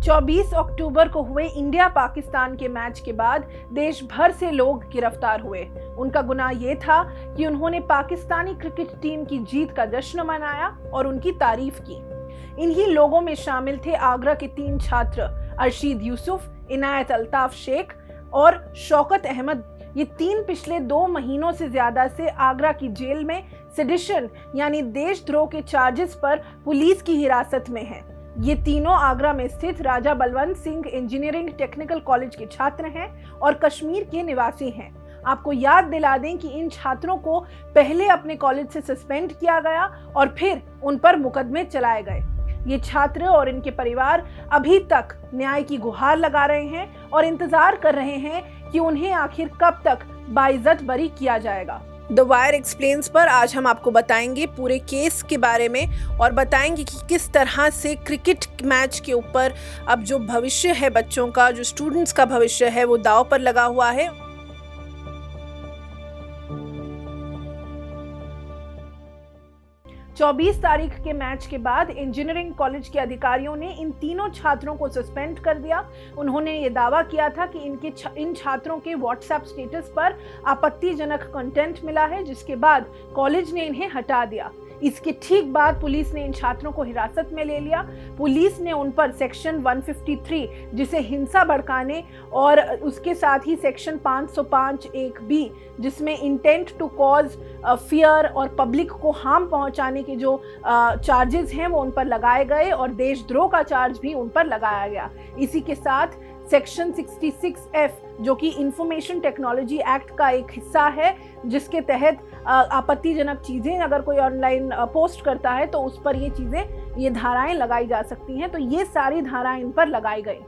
24 अक्टूबर को हुए इंडिया पाकिस्तान के मैच के बाद देश भर से लोग गिरफ्तार हुए। उनका गुनाह ये था कि उन्होंने पाकिस्तानी क्रिकेट टीम की जीत का जश्न मनाया और उनकी तारीफ की। इन्हीं लोगों में शामिल थे आगरा के 3 छात्र अरशीद यूसुफ, इनायत अल्ताफ शेख और शौकत अहमद। ये 3 पिछले 2 महीनों से ज्यादा से आगरा की जेल में सेडिशन यानी देशद्रोह के चार्जेस पर पुलिस की हिरासत में हैं। ये तीनों आगरा में स्थित Raja Balwant Singh engineering technical college के छात्र हैं और कश्मीर के निवासी हैं। आपको याद दिला दें कि इन छात्रों को पहले अपने कॉलेज से सस्पेंड किया गया और फिर उन पर मुकदमे चलाए गए। ये छात्र और इनके परिवार अभी तक न्याय की गुहार लगा रहे हैं और इंतजार कर रहे हैं कि उन्हें आखिर कब तक बाइज्जत बरी किया जाएगा। द वायर एक्सप्लेन्स पर आज हम आपको बताएंगे पूरे केस के बारे में और बताएंगे कि किस तरह से क्रिकेट मैच के ऊपर अब जो भविष्य है बच्चों का, जो स्टूडेंट्स का भविष्य है, वो दांव पर लगा हुआ है। 24 तारीख के मैच के बाद इंजीनियरिंग कॉलेज के अधिकारियों ने इन तीनों छात्रों को सस्पेंड कर दिया। उन्होंने ये दावा किया था कि इन छात्रों के व्हाट्सएप स्टेटस पर आपत्तिजनक कंटेंट मिला है, जिसके बाद कॉलेज ने इन्हें हटा दिया। इसके ठीक बाद पुलिस ने इन छात्रों को हिरासत में ले लिया। पुलिस ने उन पर सेक्शन 153 जिसे हिंसा भड़काने और उसके साथ ही सेक्शन 505(1)(b जिसमें इंटेंट टू कॉज फियर और पब्लिक को हार्म पहुंचाने के जो चार्जेस हैं वो उन पर लगाए गए और देशद्रोह का चार्ज भी उन पर लगाया गया। इसी के साथ सेक्शन 66F जो कि इंफॉर्मेशन टेक्नोलॉजी एक्ट का एक हिस्सा है, जिसके तहत आपत्तिजनक चीजें अगर कोई ऑनलाइन पोस्ट करता है तो उस पर ये धाराएं लगाई जा सकती हैं। तो ये सारी धाराएं इन पर लगाई गई।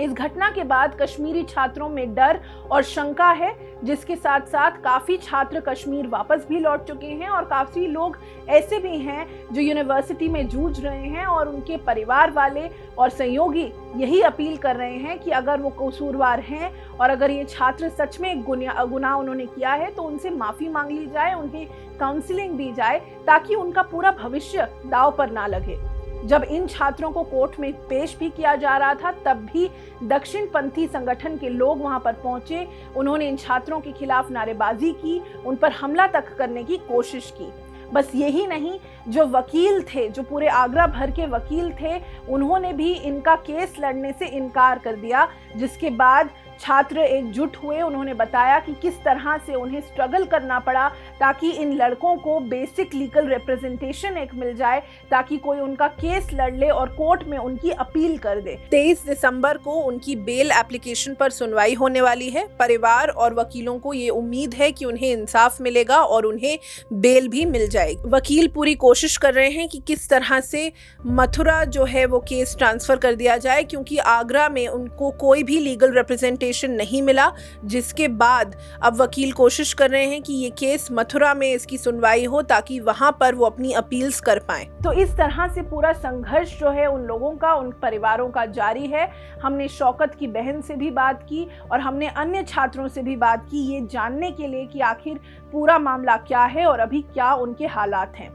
इस घटना के बाद कश्मीरी छात्रों में डर और शंका है, जिसके साथ साथ काफ़ी छात्र कश्मीर वापस भी लौट चुके हैं और काफ़ी लोग ऐसे भी हैं जो यूनिवर्सिटी में जूझ रहे हैं और उनके परिवार वाले और सहयोगी यही अपील कर रहे हैं कि अगर वो कसूरवार हैं और अगर ये छात्र सच में गुनाह उन्होंने किया है तो उनसे माफ़ी मांग ली जाए, उन्हें काउंसलिंग दी जाए ताकि उनका पूरा भविष्य दांव पर ना लगे। जब इन छात्रों को कोर्ट में पेश भी किया जा रहा था तब भी दक्षिणपंथी संगठन के लोग वहां पर पहुंचे। उन्होंने इन छात्रों के खिलाफ नारेबाजी की, उन पर हमला तक करने की कोशिश की। बस यही नहीं, जो वकील थे, जो पूरे आगरा भर के वकील थे, उन्होंने भी इनका केस लड़ने से इनकार कर दिया, जिसके बाद छात्र एकजुट हुए। उन्होंने बताया कि किस तरह से उन्हें स्ट्रगल करना पड़ा ताकि इन लड़कों को बेसिक लीगल रिप्रेजेंटेशन एक मिल जाए, ताकि कोई उनका केस लड़ ले और कोर्ट में उनकी अपील कर दे। 23 दिसंबर को उनकी बेल एप्लीकेशन पर सुनवाई होने वाली है। परिवार और वकीलों को ये उम्मीद है कि उन्हें इंसाफ मिलेगा और उन्हें बेल भी मिल जाएगी। वकील पूरी कोशिश कर रहे हैं कि किस तरह से मथुरा जो है वो केस ट्रांसफर कर दिया जाए, क्योंकि आगरा में उनको कोई भी लीगल रिप्रेजेंटेशन नहीं मिला, जिसके बाद अब वकील कोशिश कर रहे हैं कि ये केस मथुरा में इसकी सुनवाई हो ताकि वहां पर वो अपनी अपील्स कर पाएं। तो इस तरह से पूरा संघर्ष जो है उन लोगों का, उन परिवारों का जारी है। हमने शौकत की बहन से भी बात की और हमने अन्य छात्रों से भी बात की, ये जानने के लिए कि आखिर पूरा मामला क्या है और अभी क्या उनके हालात हैं।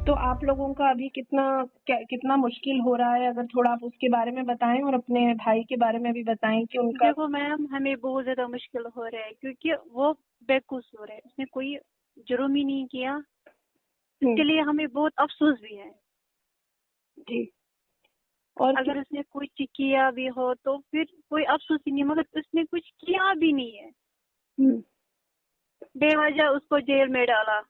तो आप लोगों का अभी कितना मुश्किल हो रहा है, अगर थोड़ा आप उसके बारे में बताएं और अपने भाई के बारे में भी बताएं कि उनका। देखो मैम, हमें बहुत ज्यादा मुश्किल हो रहा है क्योंकि वो बेकसूर है, उसने कोई जुर्म ही नहीं किया। इसके लिए हमें बहुत अफसोस भी है जी। और अगर उसने कुछ किया भी हो तो फिर कोई अफसोस ही नहीं, मगर उसने कुछ किया भी नहीं है। बेवजह उसको जेल में डाला।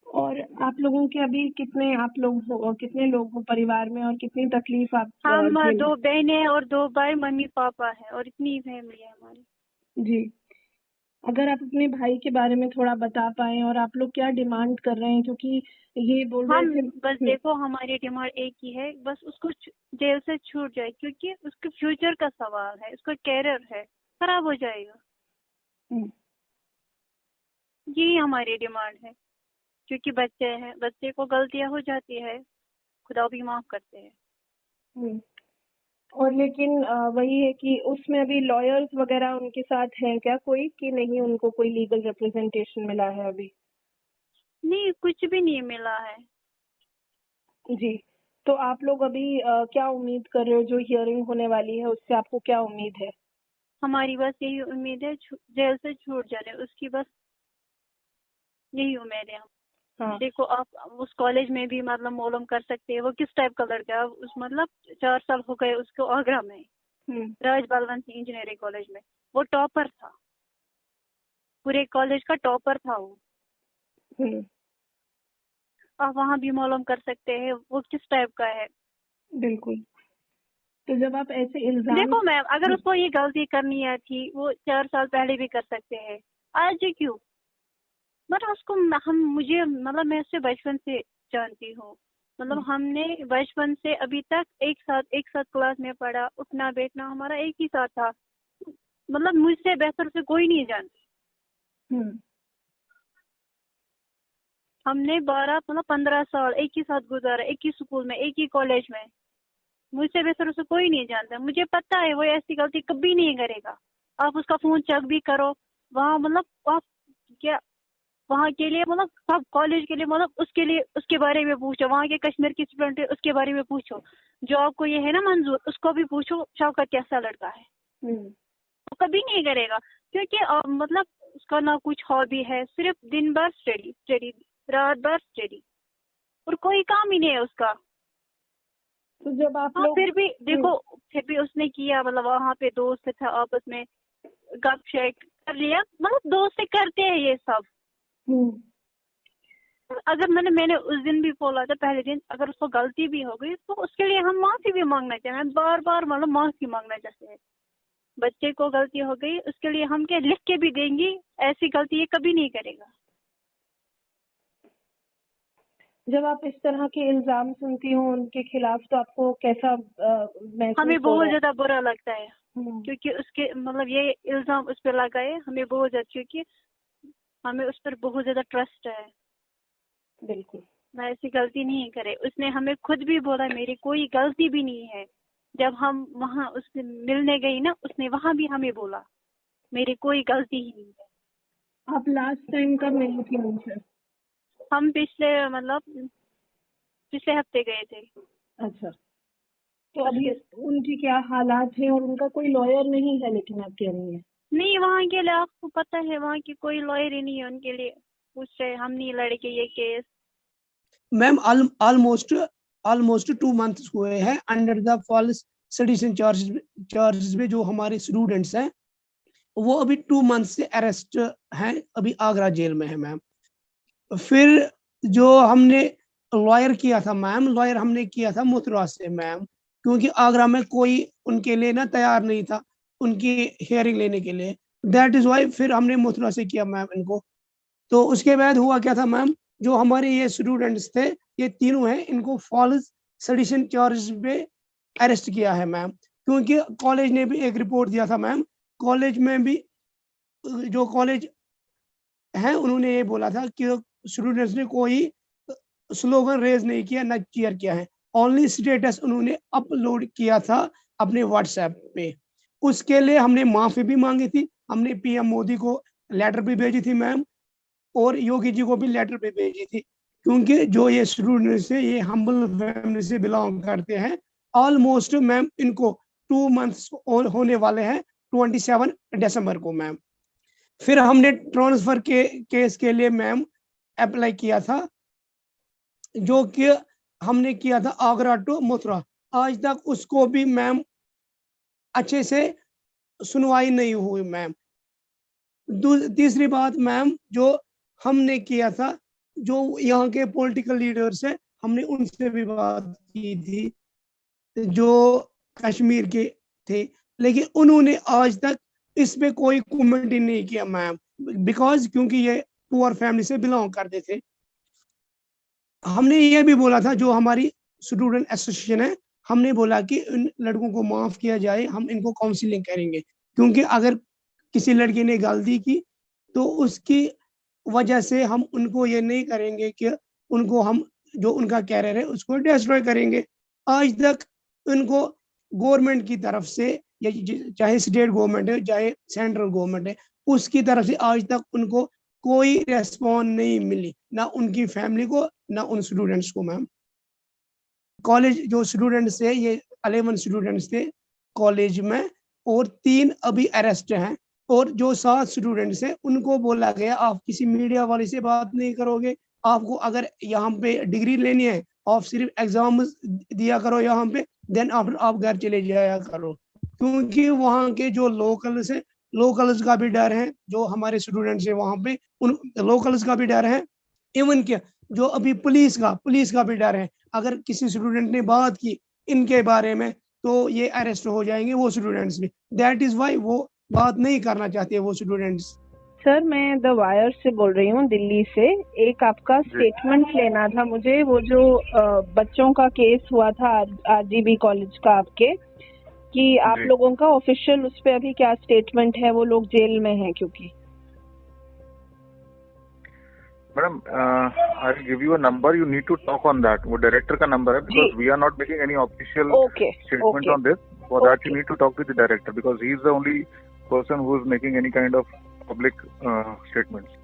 और आप लोगों के अभी कितने लोग हो परिवार में और कितनी तकलीफ आप? हम 2 बहनें और 2 भाई, मम्मी पापा है और इतनी फैमिली है हमारी। जी, अगर आप अपने भाई के बारे में थोड़ा बता पाएं और आप लोग क्या डिमांड कर रहे हैं, क्योंकि ये बोल रहे थे। बस देखो, हमारी डिमांड एक ही है, बस उसको जेल से छूट जाए, क्योंकि उसके फ्यूचर का सवाल है, उसका कैरियर है, खराब हो जाएगा। यही हमारी डिमांड है, क्योंकि बच्चे हैं, बच्चे को गलतियां हो जाती है, खुदा भी माफ करते हैं। और लेकिन वही है कि उसमें अभी लॉयर्स वगैरह उनके साथ हैं क्या कोई, कि नहीं उनको कोई लीगल रिप्रेजेंटेशन मिला है अभी? नहीं, कुछ भी नहीं मिला है। जी, तो आप लोग अभी क्या उम्मीद कर रहे हो, जो हियरिंग होने वाली है उससे आपको क्या उम्मीद है? हमारी बस यही उम्मीद है जेल से छूट जाने, उसकी बस यही उम्मीद है। हाँ। देखो आप उस कॉलेज में भी मतलब मालूम कर सकते हैं वो किस टाइप का लड़का है। उस मतलब 4 साल हो गए उसको आगरा में, राज बलवंत सिंह इंजीनियरिंग कॉलेज में। वो टॉपर था, पूरे कॉलेज का टॉपर था वो। आप वहाँ भी मालूम कर सकते हैं वो किस टाइप का है। बिल्कुल। तो जब आप ऐसे इल्जाम देखो मैम, अगर उसको ये गलती करनी है थी वो 4 साल पहले भी कर सकते हैं, आज क्यों? मतलब उसको हम मुझे मतलब मैं उससे बचपन से जानती हूँ। मतलब हमने बचपन से अभी तक एक साथ क्लास में पढ़ा, उठना बैठना हमारा एक ही साथ था। मतलब मुझसे बेहतर से कोई नहीं जानती। हमने 15 साल एक ही साथ गुजारा, एक ही स्कूल में, एक ही कॉलेज में। मुझसे बेहतर उसे कोई नहीं जानता। मुझे पता है वो ऐसी गलती कभी नहीं करेगा। आप उसका फोन चेक भी करो वहाँ, मतलब आप क्या वहाँ के लिए मतलब सब कॉलेज के लिए मतलब उसके लिए उसके बारे में पूछो, वहाँ के कश्मीर की स्टूडेंट है उसके बारे में पूछो। जो आपको ये है ना मंजूर, उसको भी पूछो शौकत कैसा लड़का है। वो कभी नहीं करेगा, क्योंकि मतलब उसका ना कुछ हॉबी है, सिर्फ दिन भर स्टडी स्टडी, रात भर स्टडी, और कोई काम ही नहीं है उसका। तो जब आप हाँ लोग फिर भी देखो, फिर भी उसने किया, मतलब वहाँ पे दोस्त था आपस में गप शेक कर लिया, मतलब दोस्त से करते हैं ये सब। अगर मैंने उस दिन भी बोला था पहले दिन, अगर उसको गलती भी हो गई तो उसके लिए हम माफी भी मांगना चाहिए, बार बार मतलब माफी मांगना चाहिए। बच्चे को गलती हो गई उसके लिए हम क्या लिख के भी देंगे, ऐसी गलती ये कभी नहीं करेगा। जब आप इस तरह के इल्जाम सुनती हो उनके खिलाफ तो आपको कैसा महसूस हमें हो बहुत रहा है? ज्यादा बुरा लगता है, क्योंकि उसके मतलब ये इल्जाम उस पर लगाए हमें बहुत ज्यादा, क्योंकि हमें उस पर बहुत ज्यादा ट्रस्ट है। बिल्कुल। मैं ऐसी गलती नहीं करे, उसने हमें खुद भी बोला मेरी कोई गलती भी नहीं है। जब हम वहाँ उससे मिलने गई ना, उसने वहाँ भी हमें बोला मेरी कोई गलती ही नहीं है। आप लास्ट टाइम कब मिली थी उनसे? हम पिछले हफ्ते गए थे। अच्छा। तो अभी उनकी क्या हालात है और उनका कोई लॉयर नहीं है, लेकिन आप कह रही हैं? नहीं, वहाँ के लिए आपको पता है वहाँ की कोई लॉयर ही नहीं है उनके लिए। पूछ रहे हम नहीं लड़के ये केस। मैम ऑलमोस्ट 2 मंथ्स हुए हैं under the false sedition charges में। जो हमारे स्टूडेंट्स हैं वो अभी 2 मंथ से अरेस्ट हैं, अभी आगरा जेल में है मैम। फिर जो हमने लॉयर किया था मैम, लॉयर हमने किया था मथुरा से मैम, क्योंकि आगरा में कोई उनके लिए ना तैयार नहीं था उनकी हियरिंग लेने के लिए। दैट इज वाई फिर हमने मथुरा से किया मैम इनको। तो उसके बाद हुआ क्या था मैम, जो हमारे ये स्टूडेंट्स थे ये तीनों हैं, इनको फॉल्स सेडिशन चार्ज पे अरेस्ट किया है मैम। क्योंकि कॉलेज ने भी एक रिपोर्ट दिया था मैम, कॉलेज में भी जो कॉलेज है उन्होंने ये बोला था कि स्टूडेंट्स ने कोई स्लोगन रेज नहीं किया, ना चीयर किया है, ओनली स्टेटस उन्होंने अपलोड किया था अपने व्हाट्सएप पे। उसके लिए हमने माफी भी मांगी थी, हमने पीएम मोदी को लेटर भी भेजी थी मैम, और योगी जी को भी लेटर पे भेजी थी। क्योंकि जो ये स्टूडेंट्स है ये हम्बल फैमिली से बिलोंग करते हैं। ऑलमोस्ट मैम इनको 2 मंथ्स होने वाले हैं 27 दिसंबर को मैम। फिर हमने ट्रांसफर के केस के लिए मैम अप्लाई किया था, जो कि हमने किया था आगरा टू मथुरा। आज तक उसको भी मैम अच्छे से सुनवाई नहीं हुई मैम। तीसरी बात मैम, जो हमने किया था, जो यहाँ के पॉलिटिकल लीडर्स है हमने उनसे भी बात की थी जो कश्मीर के थे, लेकिन उन्होंने आज तक इस पे कोई कमेंट ही नहीं किया मैम, बिकॉज क्योंकि ये पुअर फैमिली से बिलोंग करते थे। हमने ये भी बोला था, जो हमारी स्टूडेंट एसोसिएशन है, हमने बोला कि इन लड़कों को माफ किया जाए, हम इनको काउंसलिंग करेंगे। क्योंकि अगर किसी लड़के ने गलती की तो उसकी वजह से हम उनको ये नहीं करेंगे कि उनको हम जो उनका कैरियर है उसको डिस्ट्रॉय करेंगे। आज तक उनको गवर्नमेंट की तरफ से, या चाहे स्टेट गवर्नमेंट है चाहे सेंट्रल गवर्नमेंट है, उसकी तरफ से आज तक उनको कोई रेस्पॉन्स नहीं मिली, ना उनकी फैमिली को ना उन स्टूडेंट्स को मैम। कॉलेज जो स्टूडेंट्स थे, ये 11 स्टूडेंट्स थे कॉलेज में, और 3 अभी अरेस्ट हैं, और जो 7 स्टूडेंट्स हैं उनको बोला गया आप किसी मीडिया वाले से बात नहीं करोगे, आपको अगर यहाँ पे डिग्री लेनी है आप सिर्फ एग्जाम दिया करो यहाँ पे, देन आफ्टर आप घर चले जाया करो, क्योंकि वहाँ के जो लोकल्स है, लोकल्स का भी डर है, जो हमारे स्टूडेंट्स है वहाँ पे उन लोकल्स का भी डर है, इवन के जो अभी पुलिस का भी डर है, अगर किसी स्टूडेंट ने बात की इनके बारे में तो ये अरेस्ट हो जाएंगे वो स्टूडेंट्स भी, दैट इज वाई वो बात नहीं करना चाहते वो स्टूडेंट्स। सर मैं द वायर से बोल रही हूँ दिल्ली से। एक आपका स्टेटमेंट लेना था मुझे, वो जो बच्चों का केस हुआ था आरजीबी कॉलेज का आपके, कि आप लोगों का ऑफिशियल उस पे अभी क्या स्टेटमेंट है, वो लोग जेल में हैं क्योंकि। Madam I will give you a number, you need to talk on that, वो डायरेक्टर का नंबर है, because we are not making any official statement on this, for that you need to talk with the director, because he is the only person who is making any kind of public statements.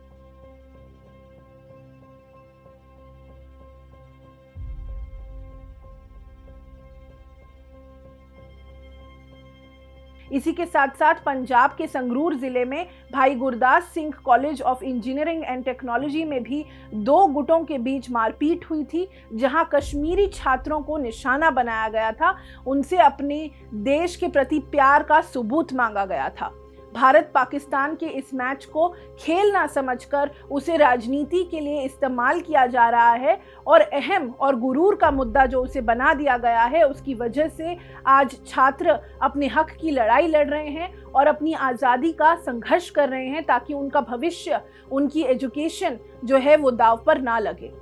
इसी के साथ साथ पंजाब के संगरूर जिले में भाई Gurdas Singh college of engineering and technology में भी 2 गुटों के बीच मारपीट हुई थी, जहां कश्मीरी छात्रों को निशाना बनाया गया था, उनसे अपने देश के प्रति प्यार का सबूत मांगा गया था। भारत पाकिस्तान के इस मैच को खेल ना समझकर उसे राजनीति के लिए इस्तेमाल किया जा रहा है, और अहम और गुरूर का मुद्दा जो उसे बना दिया गया है, उसकी वजह से आज छात्र अपने हक की लड़ाई लड़ रहे हैं और अपनी आज़ादी का संघर्ष कर रहे हैं, ताकि उनका भविष्य, उनकी एजुकेशन जो है वो दांव पर ना लगे।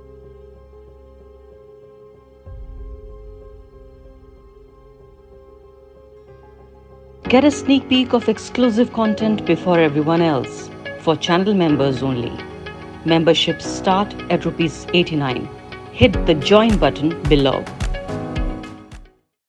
Get a sneak peek of exclusive content before everyone else. For channel members only. Memberships start at ₹89. Hit the join button below.